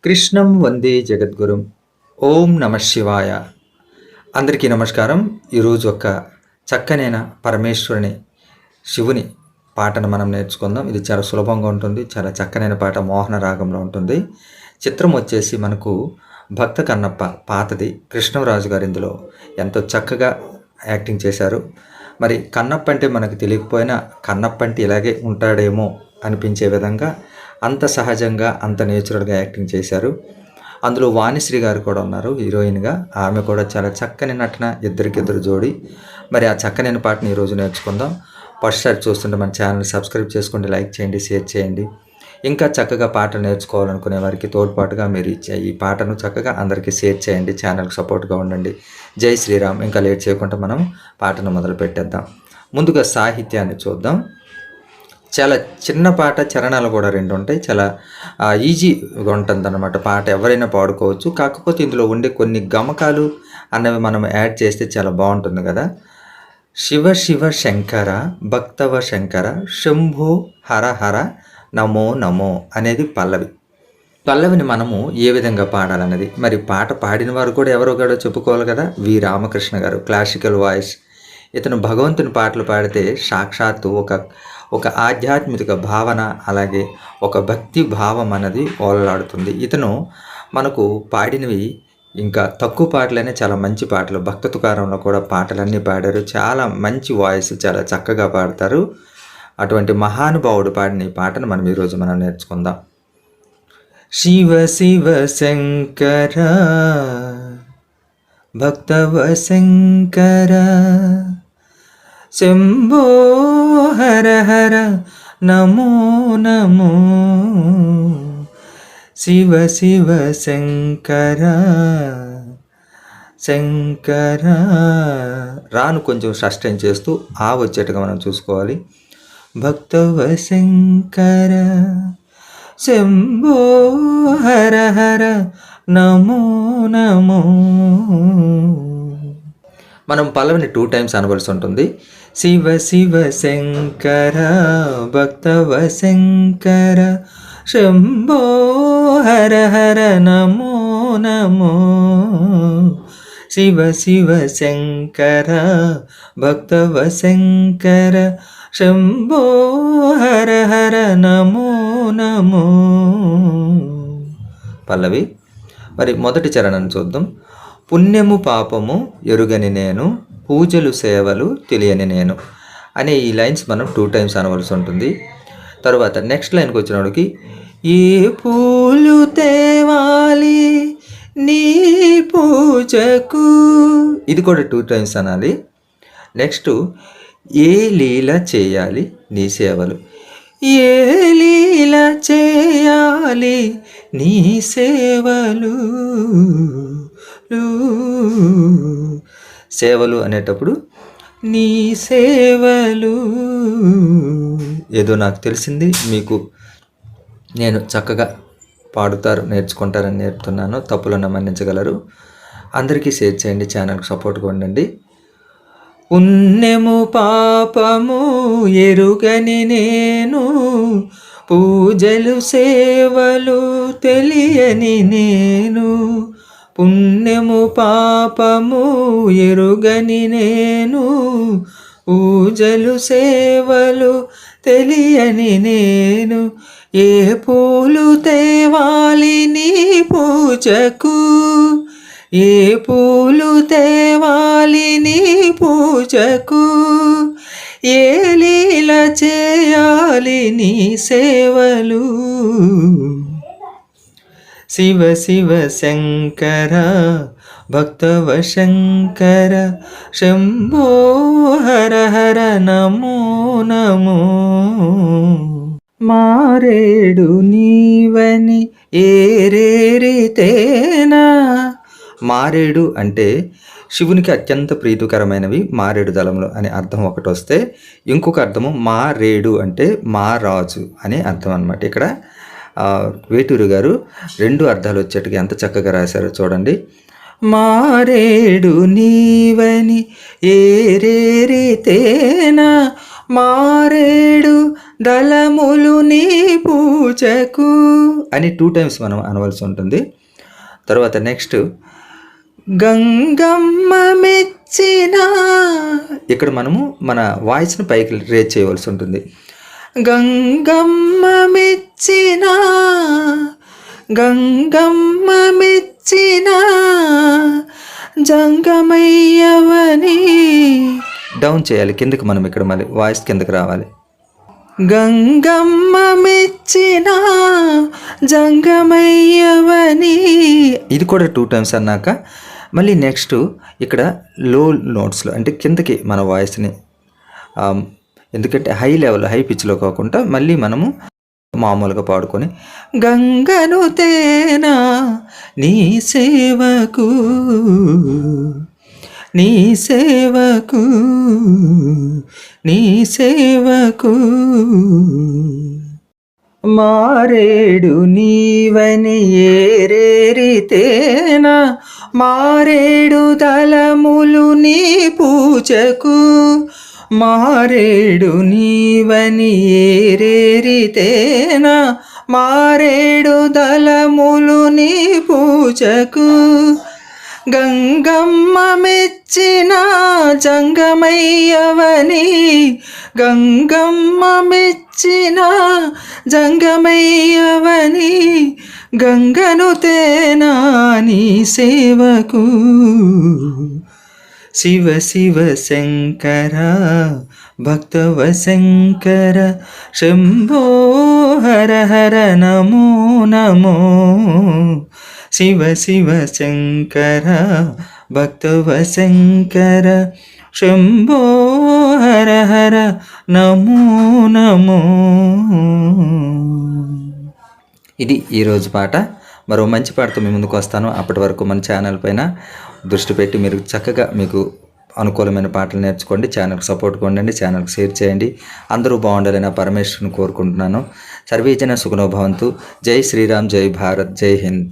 కృష్ణం వందే జగద్గురుం. ఓం నమ శివాయ. అందరికీ నమస్కారం. ఈరోజు ఒక చక్కనైన పరమేశ్వరుని శివుని పాటను మనం నేర్చుకుందాం. ఇది చాలా సులభంగా ఉంటుంది. చాలా చక్కనైన పాట, మోహన రాగంలో ఉంటుంది. చిత్రం వచ్చేసి మనకు భక్త కన్నప్ప పాతది. కృష్ణరాజు గారు ఇందులో ఎంతో చక్కగా యాక్టింగ్ చేశారు. మరి కన్నప్ప అంటే మనకు తెలియకపోయినా కన్నప్ప అంటే ఇలాగే ఉంటాడేమో అనిపించే విధంగా అంత సహజంగా అంత నేచురల్గా యాక్టింగ్ చేశారు. అందులో వాణిశ్రీ గారు కూడా ఉన్నారు హీరోయిన్గా. ఆమె కూడా చాలా చక్కని నటన, ఇద్దరికిద్దరు జోడి. మరి ఆ చక్కనైన పాటని ఈరోజు నేర్చుకుందాం. ఫస్ట్ సారి చూస్తుంటే మన ఛానల్ సబ్స్క్రైబ్ చేసుకోండి, లైక్ చేయండి, షేర్ చేయండి. ఇంకా చక్కగా పాటలు నేర్చుకోవాలనుకునే వారికి తోడ్పాటుగా మీరు ఈ పాటను చక్కగా అందరికీ షేర్ చేయండి. ఛానల్కి సపోర్ట్గా ఉండండి. జై శ్రీరామ్. ఇంకా లేట్ చేయకుండా మనం పాటను మొదలు పెట్టేద్దాం. ముందుగా సాహిత్యాన్ని చూద్దాం. చాలా చిన్న పాట, చరణాలు కూడా 2 ఉంటాయి. చాలా ఈజీగా ఉంటుంది అన్నమాట. పాట ఎవరైనా పాడుకోవచ్చు. కాకపోతే ఇందులో ఉండే కొన్ని గమకాలు అన్నవి మనం యాడ్ చేస్తే చాలా బాగుంటుంది కదా. శివ శివ శంకర భక్తవ శంకర శంభో హర హర నమో నమో అనేది పల్లవిని మనము ఏ విధంగా పాడాలన్నది. మరి పాట పాడిన వారు కూడా ఎవరో కూడా చెప్పుకోవాలి కదా. వి రామకృష్ణ గారు, క్లాసికల్ వాయిస్. ఇతను భగవంతుని పాటలు పాడితే సాక్షాత్తు ఒక ఆధ్యాత్మిక భావన, అలాగే ఒక భక్తి భావం అన్నది ఓలలాడుతుంది. ఇతను మనకు పాడినవి ఇంకా తక్కువ పాటలనే చాలా మంచి పాటలు. భక్త తుకారంలో కూడా పాటలన్నీ పాడారు. చాలా మంచి వాయిస్, చాలా చక్కగా పాడతారు. అటువంటి మహానుభావుడు పాడిన ఈ పాటను మనం ఈరోజు నేర్చుకుందాం. శివ శివ శంకర భక్తవ శంకర శంభో హర హర నమో నమో శివ శివ శంకర శంకర. రాను కొంచెం షష్టం చేస్తూ ఆ వచ్చేట్టుగా మనం చూసుకోవాలి. భక్తవ శంకర శంభో హర హర నమో నమో. మనం పల్లవిని 2 టైమ్స్ అనవలసి ఉంటుంది. శివ శివ శంకర భక్తవ శంకర శంభో హర హర నమో నమో శివ శివ శంకర భక్తవ శంకర శంభో హర హర నమో నమో. పల్లవి. మరి మొదటి చరణం చూద్దాం. పుణ్యము పాపము ఎరుగని నేను, పూజలు సేవలు తెలియని నేను అనే ఈ లైన్స్ మనం 2 టైమ్స్ అనవలసి ఉంటుంది. తరువాత నెక్స్ట్ లైన్కి వచ్చినప్పటికి ఏ పూలు తేవాలి నీ పూజకు, ఇది కూడా 2 టైమ్స్ అనాలి. నెక్స్ట్ ఏ లీల చేయాలి నీ సేవలు, ఏ లీల చేయాలి నీ సేవలు. సేవలు అనేటప్పుడు నీ సేవలు. ఏదో నాకు తెలిసింది మీకు నేను చక్కగా పాడుతారు, నేర్చుకుంటారని నేర్పుతున్నాను. తప్పులను మన్నించగలరు. అందరికీ షేర్ చేయండి, ఛానల్కి సపోర్ట్గా ఉండండి. పుణ్యము పాపము ఎరుగని నేను, పూజలు సేవలు తెలియని నేను. పుణ్యము పాపము ఎరుగని నేను, పూజలు సేవలు తెలియని నేను. ఏ పూలు తేవాలి నీ పూజకు, ఏ పూలు తేవాలి నీ పూజకు, ఏ లీల చేయాలి నీ సేవలు. శివ శివ శంకర భక్తవ శంకర శంభో హర హర నమో నమో. మారేడు నీవని ఏరేరితేనా. మారేడు అంటే శివునికి అత్యంత ప్రీతికరమైనవి మారేడు దళములు అనే అర్థం ఒకటి వస్తే, ఇంకొక అర్థము మారేడు అంటే మారాజు అనే అర్థం అన్నమాట. ఇక్కడ వేటూరు గారు 2 అర్థాలు వచ్చేట్టుగా ఎంత చక్కగా రాశారో చూడండి. మారేడు నీవని ఏరేరితేనా, మారేడు దళములు నీ పూజకు అని 2 టైమ్స్ మనం అనవలసి ఉంటుంది. తర్వాత నెక్స్ట్ గంగమ్మ మెచ్చిన, ఇక్కడ మనము మన వాయిస్ని పైకి రేజ్ చేయవలసి ఉంటుంది. గంగమ్మ మెచ్చిన, గంగమ్మ మెచ్చిన జంగమయ్యవని, డౌన్ చేయాలి కిందకి, మనం ఇక్కడ మళ్ళీ వాయిస్ కిందకి రావాలి. గంగమ్మ మెచ్చిన జంగమయ్యవని, ఇది కూడా 2 టైమ్స్ అన్నాక మళ్ళీ నెక్స్ట్ ఇక్కడ లో నోట్స్లో అంటే కిందకి మన వాయిస్ని, ఎందుకంటే హై లెవెల్ హై పిచ్లో కాకుండా మళ్ళీ మనము మామూలుగా పాడుకొని గంగను తేనా నీ సేవకు, నీ సేవకు, నీ సేవకు మారేడు నీవని ఏరేరితేనా, మారేడు దళములు నీ పూజకు, మారేడు నీవని ఏరేరితేనా, మారేడు దళములు నీ పూజకు, గంగమ్మ మెచ్చిన జంగమయ్యవని, గంగమ్మ మెచ్చిన జంగమయ్యవని, గంగను తేనా నీ సేవకు, శివ శివ శంకర భక్తవ శంకర శంభో హర హర నమో నమో, శివ శివ శంకర భక్తవ శంకర శంభో హర హర నమో నమో. ఇది ఈరోజు పాట. మరో మంచి పాటతో మీ ముందుకు వస్తాను. అప్పటి వరకు మన ఛానల్ పైన దృష్టి పెట్టి మీరు చక్కగా మీకు అనుకూలమైన పాటలు నేర్చుకోండి. ఛానల్కి సపోర్ట్గా ఉండండి, ఛానల్కి షేర్ చేయండి. అందరూ బాగుండాలని పరమేశ్వరుని కోరుకుంటున్నాను. సర్వేజన సుఖనో భవంతు. జై శ్రీరామ్, జై భారత్, జై హింద్.